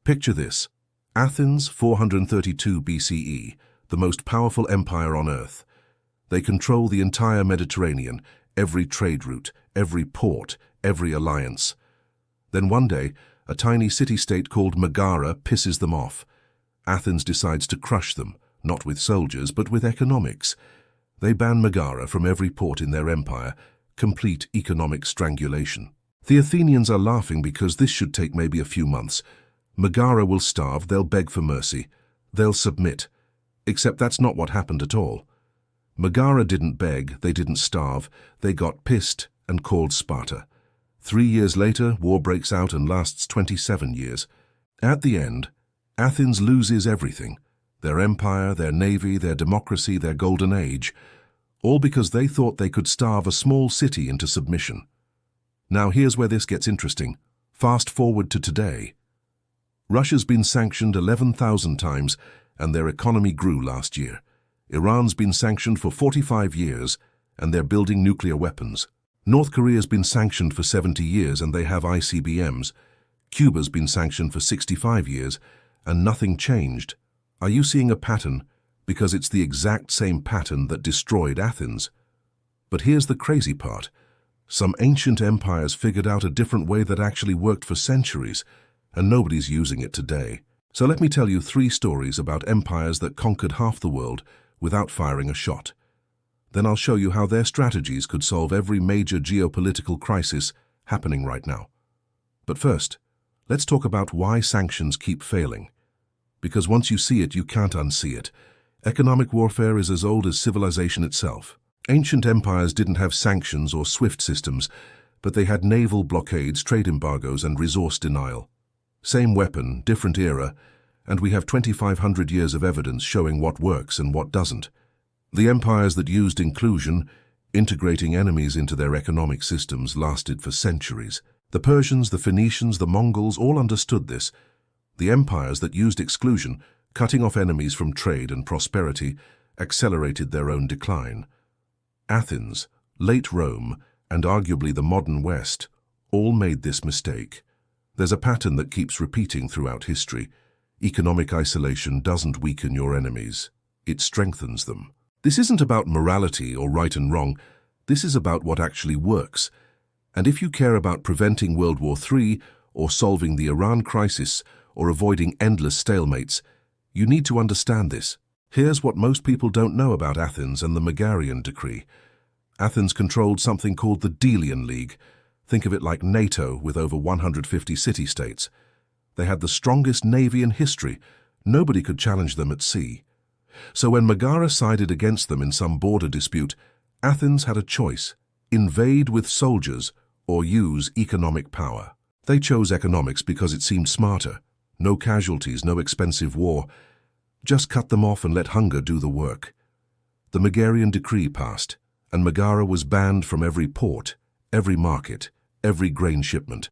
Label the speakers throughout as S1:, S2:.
S1: Picture this. Athens, 432 BCE, the most powerful empire on earth. They control the entire Mediterranean, every trade route, every port, every alliance. Then one day, a tiny city-state called Megara pisses them off. Athens decides to crush them, not with soldiers, but with economics. They ban Megara from every port in their empire, complete economic strangulation. The Athenians are laughing because this should take maybe a few months. Megara will starve, they'll beg for mercy, they'll submit. Except that's not what happened at all. Megara didn't beg, they didn't starve, they got pissed and called Sparta. 3 years later, war breaks out and lasts 27 years. At the end, Athens loses everything. Their empire, their navy, their democracy, their golden age. All because they thought they could starve a small city into submission. Now here's where this gets interesting. Fast forward to today. Russia's been sanctioned 11,000 times and their economy grew last year. Iran's been sanctioned for 45 years and they're building nuclear weapons. North Korea's been sanctioned for 70 years and they have ICBMs. Cuba's been sanctioned for 65 years and nothing changed. Are you seeing a pattern? Because it's the exact same pattern that destroyed Athens. But here's the crazy part. Some ancient empires figured out a different way that actually worked for centuries, and nobody's using it today. So let me tell you 3 stories about empires that conquered half the world without firing a shot. Then I'll show you how their strategies could solve every major geopolitical crisis happening right now. But first, let's talk about why sanctions keep failing. Because once you see it, you can't unsee it. Economic warfare is as old as civilization itself. Ancient empires didn't have sanctions or SWIFT systems, but they had naval blockades, trade embargoes, and resource denial. Same weapon, different era, and we have 2,500 years of evidence showing what works and what doesn't. The empires that used inclusion, integrating enemies into their economic systems, lasted for centuries. The Persians, the Phoenicians, the Mongols all understood this. The empires that used exclusion, cutting off enemies from trade and prosperity, accelerated their own decline. Athens, late Rome, and arguably the modern West, all made this mistake. There's a pattern that keeps repeating throughout history. Economic isolation doesn't weaken your enemies, it strengthens them. This isn't about morality or right and wrong, this is about what actually works. And if you care about preventing World War III, or solving the Iran crisis, or avoiding endless stalemates, you need to understand this. Here's what most people don't know about Athens and the Megarian Decree. Athens controlled something called the Delian League. Think of it like NATO with over 150 city-states. They had the strongest navy in history. Nobody could challenge them at sea. So when Megara sided against them in some border dispute, Athens had a choice: invade with soldiers or use economic power. They chose economics because it seemed smarter. No casualties, no expensive war. Just cut them off and let hunger do the work. The Megarian Decree passed, and Megara was banned from every port, every market, every grain shipment.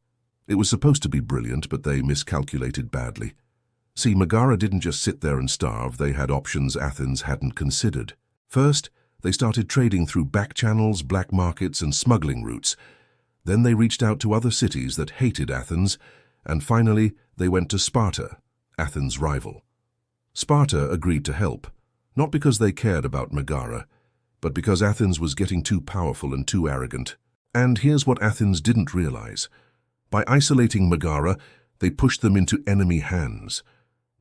S1: It was supposed to be brilliant, but they miscalculated badly. See, Megara didn't just sit there and starve, they had options Athens hadn't considered. First, they started trading through back channels, black markets, and smuggling routes. Then they reached out to other cities that hated Athens, and finally, they went to Sparta, Athens' rival. Sparta agreed to help, not because they cared about Megara, but because Athens was getting too powerful and too arrogant. And here's what Athens didn't realize. By isolating Megara, they pushed them into enemy hands.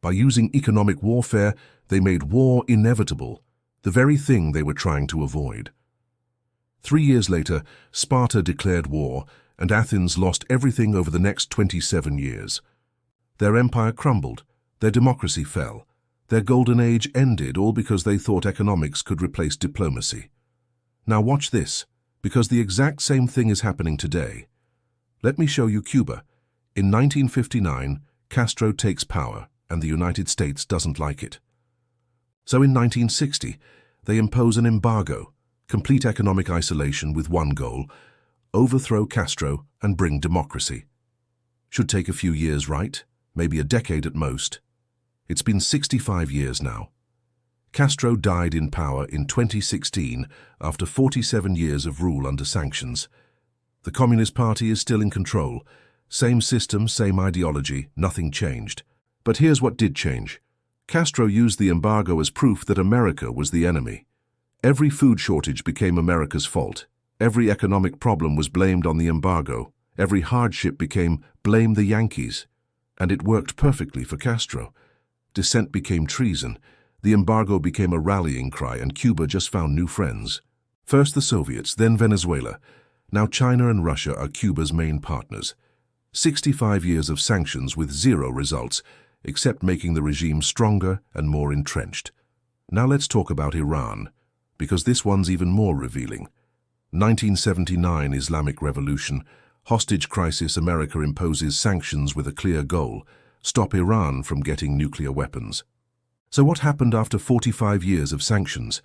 S1: By using economic warfare, they made war inevitable, the very thing they were trying to avoid. 3 years later, Sparta declared war, and Athens lost everything over the next 27 years. Their empire crumbled, their democracy fell, their golden age ended, all because they thought economics could replace diplomacy. Now watch this, because the exact same thing is happening today. Let me show you Cuba. In 1959, Castro takes power, and the United States doesn't like it. So in 1960, they impose an embargo, complete economic isolation with one goal: overthrow Castro and bring democracy. Should take a few years, right? Maybe a decade at most. It's been 65 years now. Castro died in power in 2016 after 47 years of rule under sanctions. The Communist Party is still in control. Same system, same ideology, nothing changed. But here's what did change. Castro used the embargo as proof that America was the enemy. Every food shortage became America's fault. Every economic problem was blamed on the embargo. Every hardship became blame the Yankees. And it worked perfectly for Castro. Dissent became treason. The embargo became a rallying cry, and Cuba just found new friends. First the Soviets, then Venezuela. Now China and Russia are Cuba's main partners. 65 years of sanctions with zero results, except making the regime stronger and more entrenched. Now let's talk about Iran, because this one's even more revealing. 1979 Islamic Revolution. Hostage crisis. America imposes sanctions with a clear goal: stop Iran from getting nuclear weapons. So what happened after 45 years of sanctions?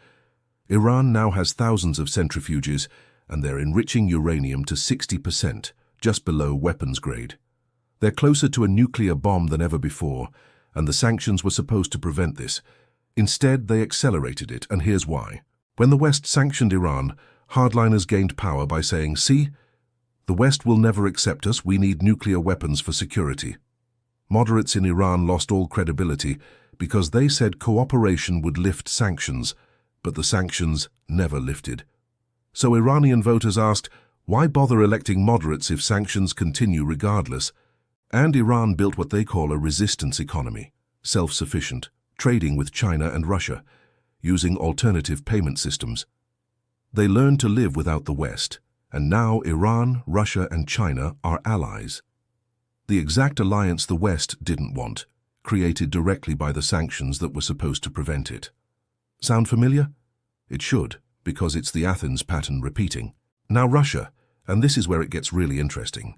S1: Iran now has thousands of centrifuges, and they're enriching uranium to 60%, just below weapons grade. They're closer to a nuclear bomb than ever before, and the sanctions were supposed to prevent this. Instead, they accelerated it, and here's why. When the West sanctioned Iran, hardliners gained power by saying, "See, the West will never accept us, we need nuclear weapons for security." Moderates in Iran lost all credibility because they said cooperation would lift sanctions, but the sanctions never lifted. So Iranian voters asked, why bother electing moderates if sanctions continue regardless? And Iran built what they call a resistance economy, self-sufficient, trading with China and Russia, using alternative payment systems. They learned to live without the West, and now Iran, Russia, and China are allies. The exact alliance the West didn't want, created directly by the sanctions that were supposed to prevent it. Sound familiar? It should, because it's the Athens pattern repeating. Now Russia, and this is where it gets really interesting.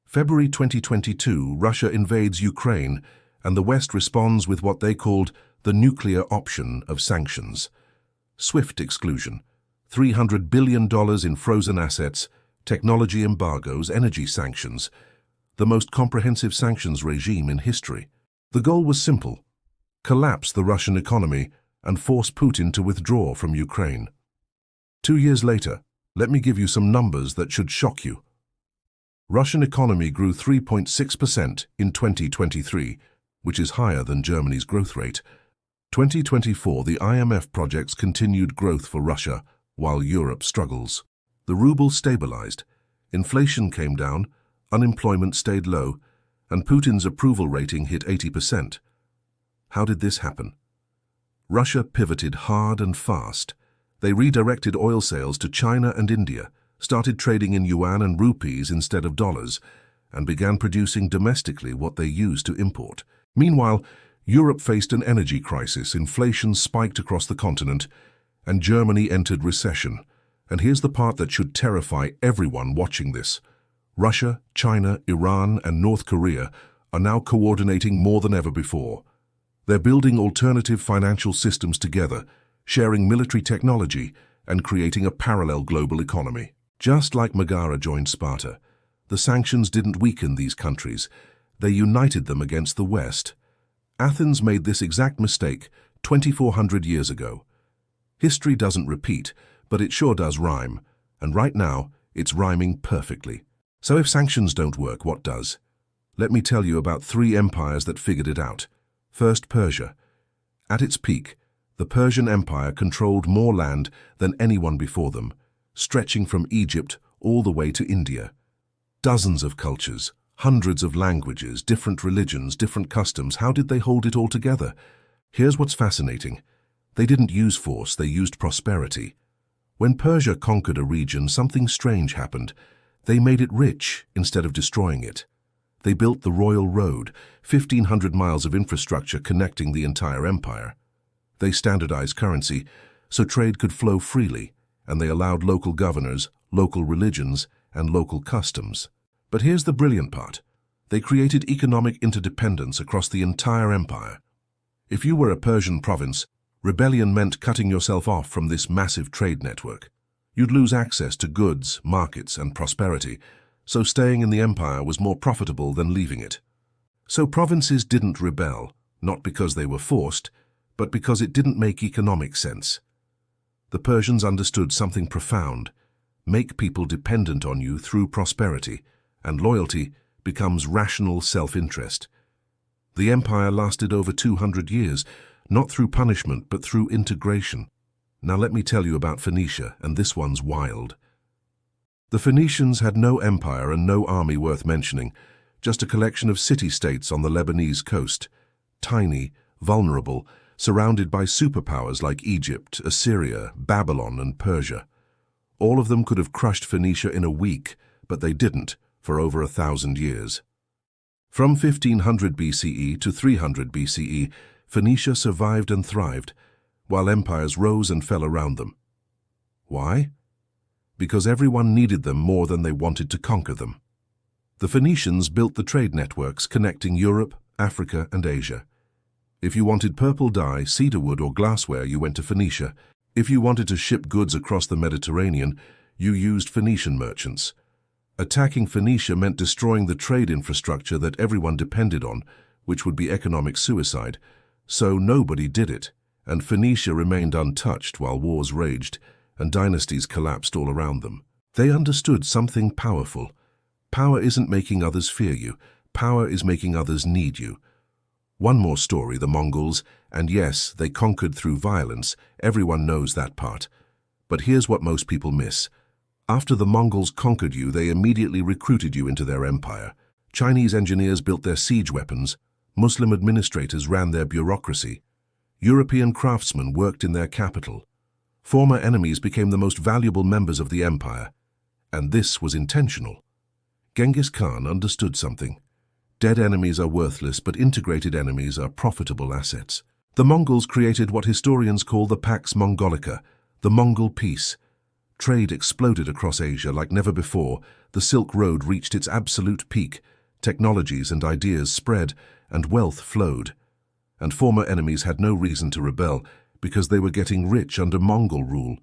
S1: February 2022, Russia invades Ukraine, and the West responds with what they called the nuclear option of sanctions. Swift exclusion, $300 billion in frozen assets, technology embargoes, energy sanctions, the most comprehensive sanctions regime in history. The goal was simple: collapse the Russian economy and force Putin to withdraw from Ukraine. 2 years later, let me give you some numbers that should shock you. Russian economy grew 3.6% in 2023, which is higher than Germany's growth rate. 2024, the IMF projects continued growth for Russia, while Europe struggles. The ruble stabilized, inflation came down, unemployment stayed low, and Putin's approval rating hit 80%. How did this happen? Russia pivoted hard and fast. They redirected oil sales to China and India, started trading in yuan and rupees instead of dollars, and began producing domestically what they used to import. Meanwhile, Europe faced an energy crisis, inflation spiked across the continent, and Germany entered recession. And here's the part that should terrify everyone watching this. Russia, China, Iran, and North Korea are now coordinating more than ever before. They're building alternative financial systems together, sharing military technology, and creating a parallel global economy. Just like Megara joined Sparta, the sanctions didn't weaken these countries. They united them against the West. Athens made this exact mistake 2,400 years ago. History doesn't repeat, but it sure does rhyme, and right now, it's rhyming perfectly. So if sanctions don't work, what does? Let me tell you about 3 empires that figured it out. First, Persia. At its peak, the Persian Empire controlled more land than anyone before them, stretching from Egypt all the way to India. Dozens of cultures, hundreds of languages, different religions, different customs. How did they hold it all together? Here's what's fascinating. They didn't use force, they used prosperity. When Persia conquered a region, something strange happened. They made it rich instead of destroying it. They built the Royal Road, 1,500 miles of infrastructure connecting the entire empire. They standardized currency so trade could flow freely, and they allowed local governors, local religions, and local customs. But here's the brilliant part. They created economic interdependence across the entire empire. If you were a Persian province, rebellion meant cutting yourself off from this massive trade network. You'd lose access to goods, markets, and prosperity, so staying in the empire was more profitable than leaving it. So provinces didn't rebel, not because they were forced, but because it didn't make economic sense. The Persians understood something profound. Make people dependent on you through prosperity, and loyalty becomes rational self-interest. The empire lasted over 200 years, not through punishment but through integration. Now let me tell you about Phoenicia, and this one's wild. The Phoenicians had no empire and no army worth mentioning, just a collection of city-states on the Lebanese coast. Tiny, vulnerable, surrounded by superpowers like Egypt, Assyria, Babylon, and Persia. All of them could have crushed Phoenicia in a week, but they didn't for over 1,000 years. From 1500 BCE to 300 BCE, Phoenicia survived and thrived, while empires rose and fell around them. Why? Because everyone needed them more than they wanted to conquer them. The Phoenicians built the trade networks connecting Europe, Africa, and Asia. If you wanted purple dye, cedarwood, or glassware, you went to Phoenicia. If you wanted to ship goods across the Mediterranean, you used Phoenician merchants. Attacking Phoenicia meant destroying the trade infrastructure that everyone depended on, which would be economic suicide. So nobody did it, and Phoenicia remained untouched while wars raged and dynasties collapsed all around them. They understood something powerful. Power isn't making others fear you. Power is making others need you. One more story, the Mongols, and yes, they conquered through violence. Everyone knows that part. But here's what most people miss. After the Mongols conquered you, they immediately recruited you into their empire. Chinese engineers built their siege weapons. Muslim administrators ran their bureaucracy. European craftsmen worked in their capital. Former enemies became the most valuable members of the empire. And this was intentional. Genghis Khan understood something. Dead enemies are worthless, but integrated enemies are profitable assets. The Mongols created what historians call the Pax Mongolica, the Mongol Peace. Trade exploded across Asia like never before. The Silk Road reached its absolute peak. Technologies and ideas spread, and wealth flowed. And former enemies had no reason to rebel, because they were getting rich under Mongol rule.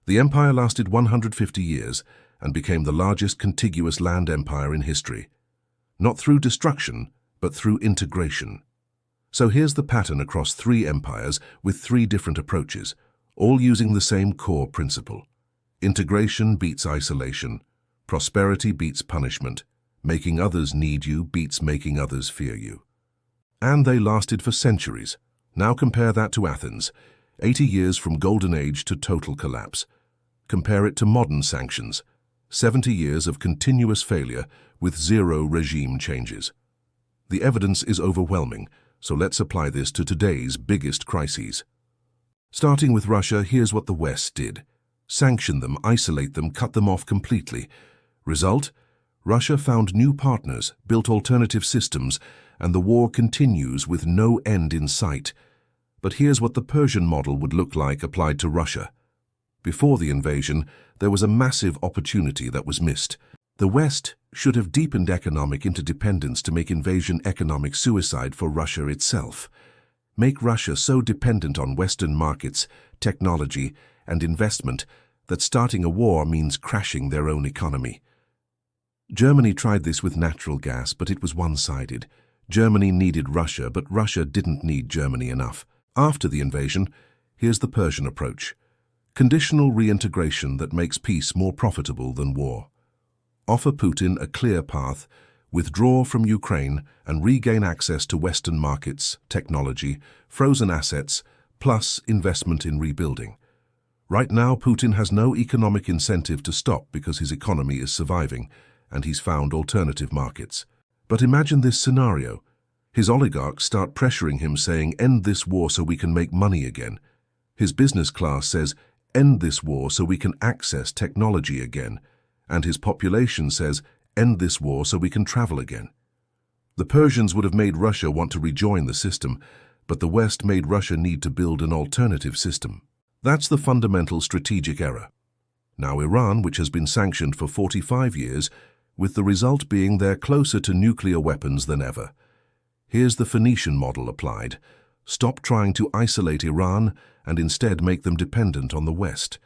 S1: The empire lasted 150 years and became the largest contiguous land empire in history. Not through destruction, but through integration. So here's the pattern across 3 empires with 3 different approaches, all using the same core principle. Integration beats isolation. Prosperity beats punishment. Making others need you beats making others fear you. And they lasted for centuries. Now compare that to Athens, 80 years from golden age to total collapse. Compare it to modern sanctions, 70 years of continuous failure with 0 regime changes. The evidence is overwhelming, so let's apply this to today's biggest crises. Starting with Russia, here's what the West did. Sanction them, isolate them, cut them off completely. Result? Russia found new partners, built alternative systems, and the war continues with no end in sight. But here's what the Persian model would look like applied to Russia. Before the invasion, there was a massive opportunity that was missed. The West should have deepened economic interdependence to make invasion economic suicide for Russia itself. Make Russia so dependent on Western markets, technology, and investment that starting a war means crashing their own economy. Germany tried this with natural gas, but it was one-sided. Germany needed Russia, but Russia didn't need Germany enough. After the invasion, here's the Persian approach. Conditional reintegration that makes peace more profitable than war. Offer Putin a clear path, withdraw from Ukraine and regain access to Western markets, technology, frozen assets, plus investment in rebuilding. Right now, Putin has no economic incentive to stop because his economy is surviving, and he's found alternative markets. But imagine this scenario. His oligarchs start pressuring him saying, "End this war so we can make money again." His business class says, "End this war so we can access technology again." And his population says, "End this war so we can travel again." The Persians would have made Russia want to rejoin the system, but the West made Russia need to build an alternative system. That's the fundamental strategic error. Now Iran, which has been sanctioned for 45 years, with the result being they're closer to nuclear weapons than ever. Here's the Phoenician model applied. Stop trying to isolate Iran and instead make them dependent on the West.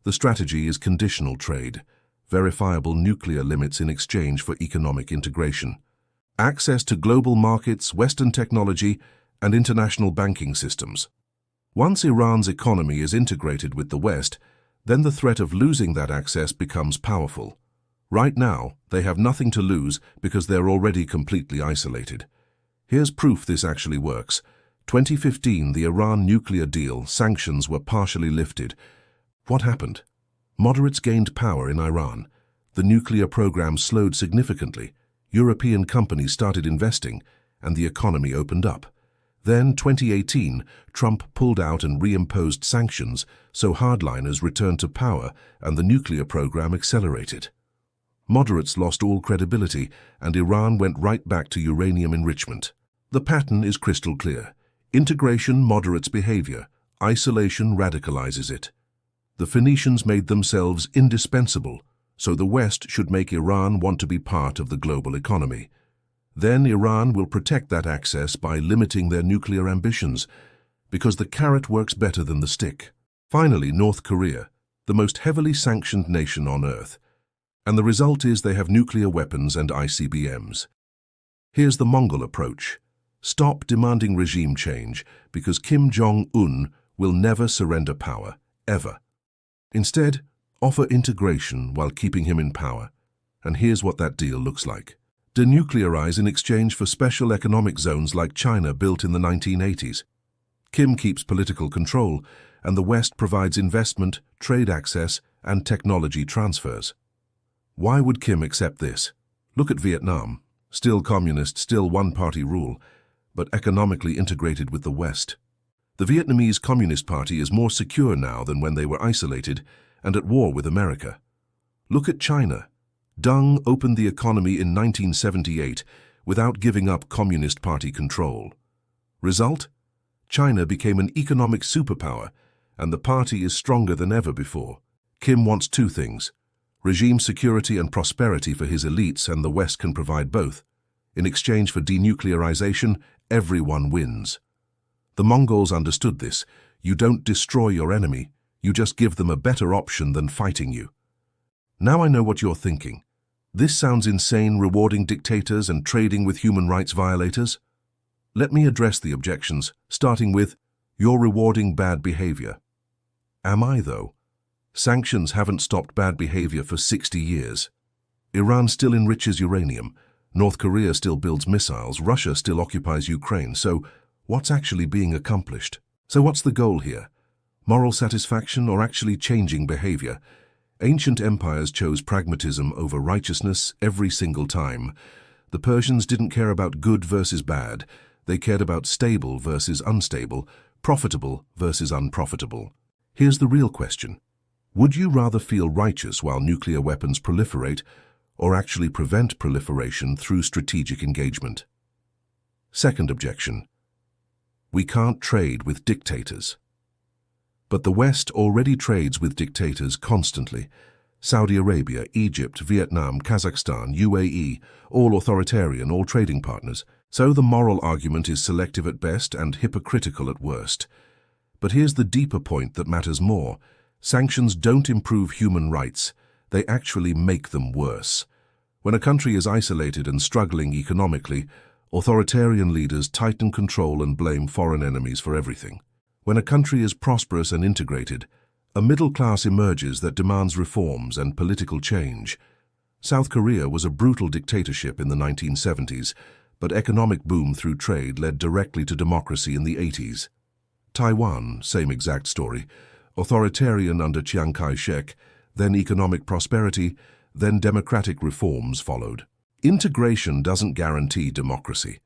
S1: The strategy is conditional trade, verifiable nuclear limits in exchange for economic integration. Access to global markets, Western technology, and international banking systems. Once Iran's economy is integrated with the West, then the threat of losing that access becomes powerful. Right now, they have nothing to lose because they're already completely isolated. Here's proof this actually works. 2015, the Iran nuclear deal, sanctions were partially lifted. What happened? Moderates gained power in Iran. The nuclear program slowed significantly. European companies started investing, and the economy opened up. Then, 2018, Trump pulled out and reimposed sanctions, so hardliners returned to power and the nuclear program accelerated. Moderates lost all credibility, and Iran went right back to uranium enrichment. The pattern is crystal clear. Integration moderates behavior. Isolation radicalizes it. The Phoenicians made themselves indispensable, so the West should make Iran want to be part of the global economy. Then Iran will protect that access by limiting their nuclear ambitions, because the carrot works better than the stick. Finally, North Korea, the most heavily sanctioned nation on Earth. And the result is they have nuclear weapons and ICBMs. Here's the Mongol approach. Stop demanding regime change, because Kim Jong-un will never surrender power, ever. Instead, offer integration while keeping him in power. And here's what that deal looks like. Denuclearize in exchange for special economic zones like China built in the 1980s. Kim keeps political control, and the West provides investment, trade access, and technology transfers. Why would Kim accept this? Look at Vietnam. Still communist, still one-party rule, but economically integrated with the West. The Vietnamese Communist Party is more secure now than when they were isolated and at war with America. Look at China. Deng opened the economy in 1978 without giving up Communist Party control. Result? China became an economic superpower, and the party is stronger than ever before. Kim wants two things: regime security and prosperity for his elites, and the West can provide both. In exchange for denuclearization, everyone wins. The Mongols understood this. You don't destroy your enemy, you just give them a better option than fighting you. Now I know what you're thinking. This sounds insane, rewarding dictators and trading with human rights violators. Let me address the objections, starting with, you're rewarding bad behavior. Am I, though? Sanctions haven't stopped bad behavior for 60 years. Iran still enriches uranium. North Korea still builds missiles. Russia still occupies Ukraine. So, what's actually being accomplished? So what's the goal here? Moral satisfaction or actually changing behavior? Ancient empires chose pragmatism over righteousness every single time. The Persians didn't care about good versus bad. They cared about stable versus unstable, profitable versus unprofitable. Here's the real question. Would you rather feel righteous while nuclear weapons proliferate, or actually prevent proliferation through strategic engagement? Second objection. We can't trade with dictators. But the West already trades with dictators constantly. Saudi Arabia, Egypt, Vietnam, Kazakhstan, UAE, all authoritarian, all trading partners. So the moral argument is selective at best and hypocritical at worst. But here's the deeper point that matters more. Sanctions don't improve human rights. They actually make them worse. When a country is isolated and struggling economically, authoritarian leaders tighten control and blame foreign enemies for everything. When a country is prosperous and integrated, a middle class emerges that demands reforms and political change. South Korea was a brutal dictatorship in the 1970s, but economic boom through trade led directly to democracy in the 80s. Taiwan, same exact story. Authoritarian under Chiang Kai-shek, then economic prosperity, then democratic reforms followed. Integration doesn't guarantee democracy,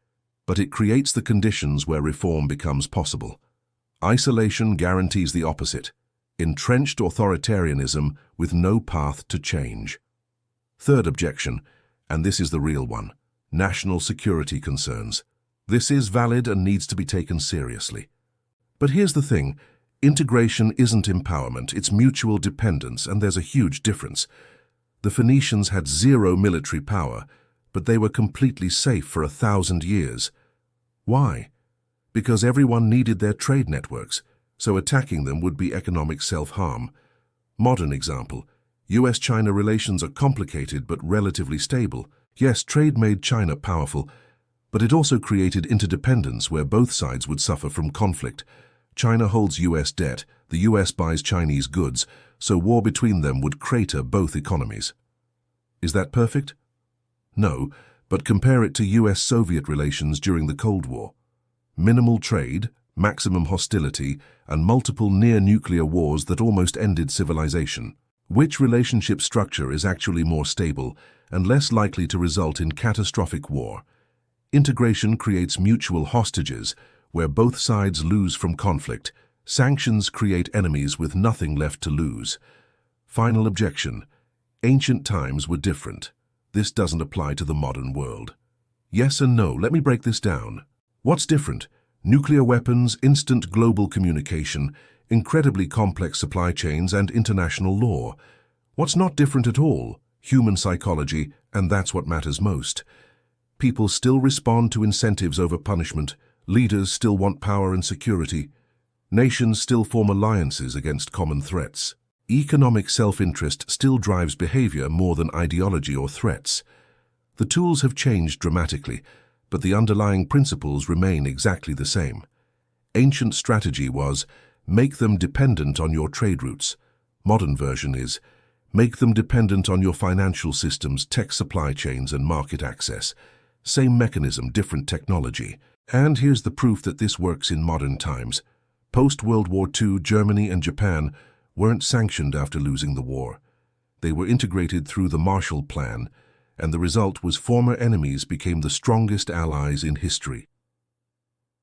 S1: but it creates the conditions where reform becomes possible. Isolation guarantees the opposite: entrenched authoritarianism with no path to change. Third objection, and this is the real one: national security concerns. This is valid and needs to be taken seriously. But here's the thing: integration isn't empowerment, it's mutual dependence, and there's a huge difference. The Phoenicians had zero military power, but they were completely safe for 1,000 years. Why? Because everyone needed their trade networks, so attacking them would be economic self-harm. Modern example: US-China relations are complicated but relatively stable. Yes, trade made China powerful, but it also created interdependence where both sides would suffer from conflict. China holds US debt, the US buys Chinese goods, so war between them would crater both economies. Is that perfect? No, But compare it to US-Soviet relations during the Cold War. Minimal trade, maximum hostility, and multiple near-nuclear wars that almost ended civilization. Which relationship structure is actually more stable and less likely to result in catastrophic war? Integration creates mutual hostages, where both sides lose from conflict. Sanctions create enemies with nothing left to lose. Final objection. Ancient times were different. This doesn't apply to the modern world. Yes and no. Let me break this down. What's different? Nuclear weapons, instant global communication, incredibly complex supply chains, and international law. What's not different at all? Human psychology, and that's what matters most. People still respond to incentives over punishment. Leaders still want power and security. Nations still form alliances against common threats. Economic self-interest still drives behavior more than ideology or threats. The tools have changed dramatically, but the underlying principles remain exactly the same. Ancient strategy was, make them dependent on your trade routes. Modern version is, make them dependent on your financial systems, tech supply chains, and market access. Same mechanism, different technology. And here's the proof that this works in modern times. Post-World War II, Germany and Japan weren't sanctioned after losing the war. They were integrated through the Marshall Plan, and the result was former enemies became the strongest allies in history.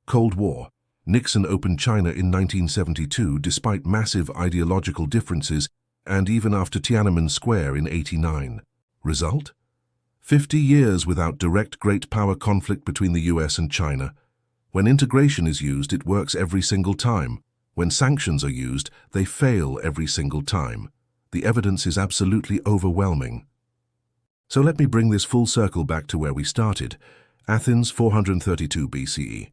S1: Cold War. Nixon opened China in 1972 despite massive ideological differences and even after Tiananmen Square in '89. Result? 50 years without direct great power conflict between the US and China. When integration is used, it works every single time. When sanctions are used, they fail every single time. The evidence is absolutely overwhelming. So let me bring this full circle back to where we started. Athens, 432 BCE.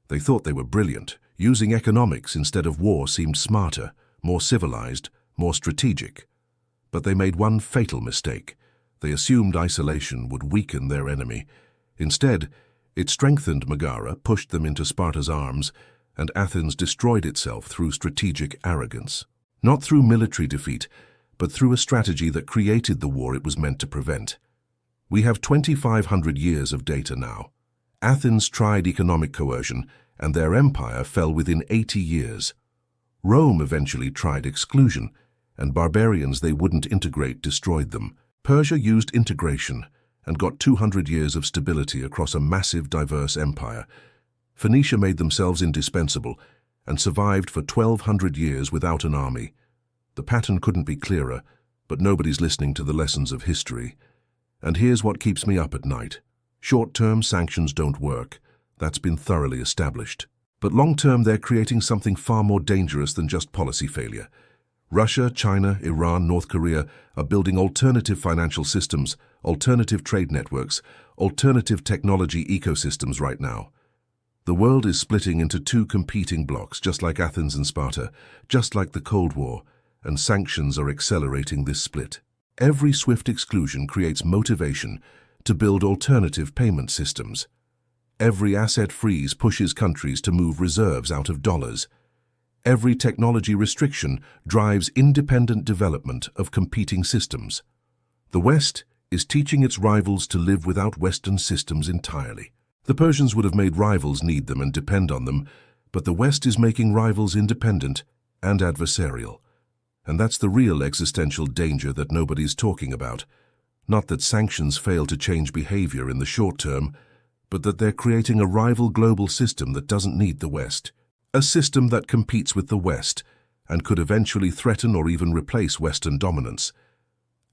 S1: They thought they were brilliant. Using economics instead of war seemed smarter, more civilized, more strategic. But they made one fatal mistake. They assumed isolation would weaken their enemy. Instead, it strengthened Megara, pushed them into Sparta's arms, and Athens destroyed itself through strategic arrogance. Not through military defeat, but through a strategy that created the war it was meant to prevent. We have 2,500 years of data now. Athens tried economic coercion, and their empire fell within 80 years. Rome eventually tried exclusion, and barbarians they wouldn't integrate destroyed them. Persia used integration and got 200 years of stability across a massive, diverse empire. Phoenicia made themselves indispensable and survived for 1,200 years without an army. The pattern couldn't be clearer, but nobody's listening to the lessons of history. And here's what keeps me up at night. Short-term sanctions don't work. That's been thoroughly established. But long-term, they're creating something far more dangerous than just policy failure. Russia, China, Iran, North Korea are building alternative financial systems, alternative trade networks, alternative technology ecosystems right now. The world is splitting into two competing blocks, just like Athens and Sparta, just like the Cold War, and sanctions are accelerating this split. Every swift exclusion creates motivation to build alternative payment systems. Every asset freeze pushes countries to move reserves out of dollars. Every technology restriction drives independent development of competing systems. The West is teaching its rivals to live without Western systems entirely. The Persians would have made rivals need them and depend on them, but the West is making rivals independent and adversarial. And that's the real existential danger that nobody's talking about. Not that sanctions fail to change behavior in the short term, but that they're creating a rival global system that doesn't need the West. A system that competes with the West and could eventually threaten or even replace Western dominance.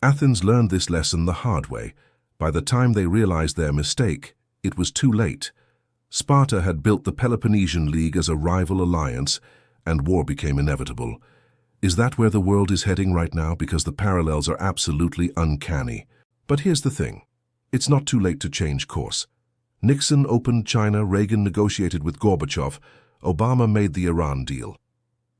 S1: Athens learned this lesson the hard way. By the time they realized their mistake, it was too late. Sparta had built the Peloponnesian League as a rival alliance, and war became inevitable. Is that where the world is heading right now? Because the parallels are absolutely uncanny. But here's the thing. It's not too late to change course. Nixon opened China, Reagan negotiated with Gorbachev, Obama made the Iran deal.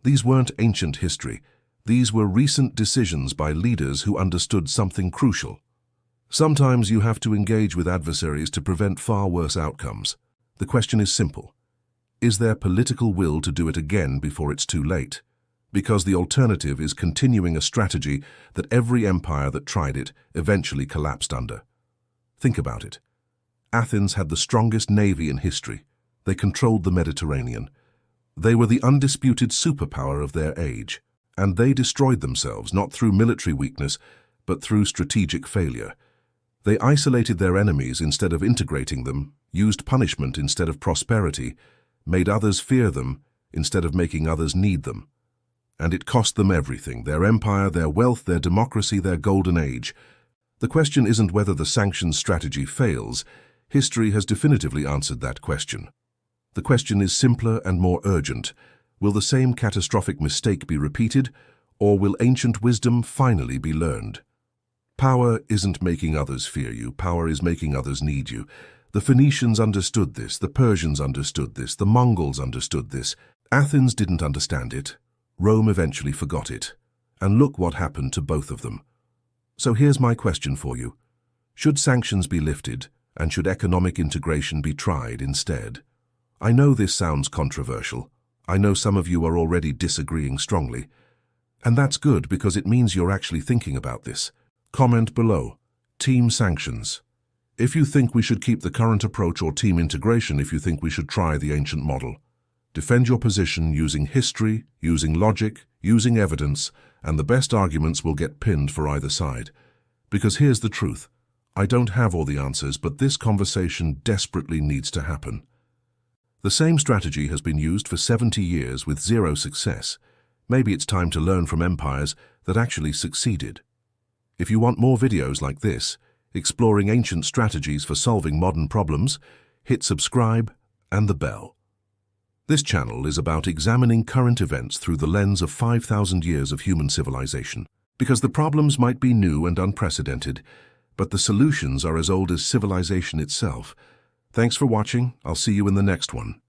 S1: These weren't ancient history. These were recent decisions by leaders who understood something crucial. Sometimes you have to engage with adversaries to prevent far worse outcomes. The question is simple. Is there political will to do it again before it's too late? Because the alternative is continuing a strategy that every empire that tried it eventually collapsed under. Think about it. Athens had the strongest navy in history. They controlled the Mediterranean. They were the undisputed superpower of their age. And they destroyed themselves, not through military weakness, but through strategic failure. They isolated their enemies instead of integrating them, used punishment instead of prosperity, made others fear them instead of making others need them. And it cost them everything: their empire, their wealth, their democracy, their golden age. The question isn't whether the sanctions strategy fails. History has definitively answered that question. The question is simpler and more urgent. Will the same catastrophic mistake be repeated, or will ancient wisdom finally be learned? Power isn't making others fear you. Power is making others need you. The Phoenicians understood this. The Persians understood this. The Mongols understood this. Athens didn't understand it. Rome eventually forgot it. And look what happened to both of them. So here's my question for you. Should sanctions be lifted, and should economic integration be tried instead? I know this sounds controversial. I know some of you are already disagreeing strongly. And that's good, because it means you're actually thinking about this. Comment below. Team sanctions. If you think we should keep the current approach, or team integration if you think we should try the ancient model. Defend your position using history, using logic, using evidence, and the best arguments will get pinned for either side. Because here's the truth. I don't have all the answers, but this conversation desperately needs to happen. The same strategy has been used for 70 years with zero success. Maybe it's time to learn from empires that actually succeeded. If you want more videos like this, exploring ancient strategies for solving modern problems, hit subscribe and the bell. This channel is about examining current events through the lens of 5,000 years of human civilization. Because the problems might be new and unprecedented, but the solutions are as old as civilization itself. Thanks for watching. I'll see you in the next one.